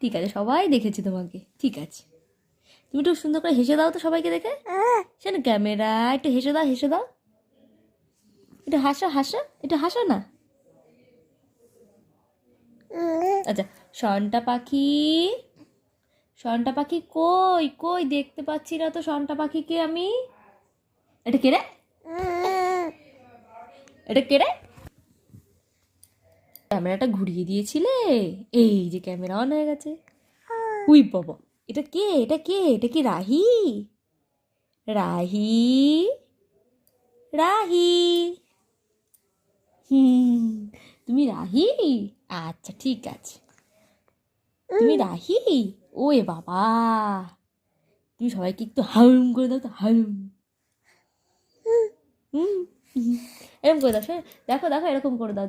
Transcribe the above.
ঠিক আছে, সবাই দেখেছে তোমাকে, ঠিক আছে। তুমি একটু সুন্দর করে হেসে দাও তো সবাইকে দেখে। সে না ক্যামেরা, একটু হেসে দাও, হেসে দাও, একটু হাসো, হাসো, একটু হাসো না। আচ্ছা, সন্টা পাখি, সন্টা পাখি কই কই, দেখতে পাচ্ছি না তো সন্টা পাখিকে আমি। এটা কে রে? এটা কে রে? ক্যামেরাটা ঘুরিয়ে দিয়েছিলে? এই যে ক্যামেরা অন হয়ে গেছে। উই বাবা, এটা কে? এটা কে? এটা কি রাহি? রাহি, রাহি। হুম, তুমি রাহি? আচ্ছা ঠিক আছে, তুমি রাহি। ওয়ে বাবা, তুমি সবাইকে একটু হাউম করে দাও তো, হাউম। হুম, এরকম করে দাও, দেখো দেখো, এরকম করে দাও।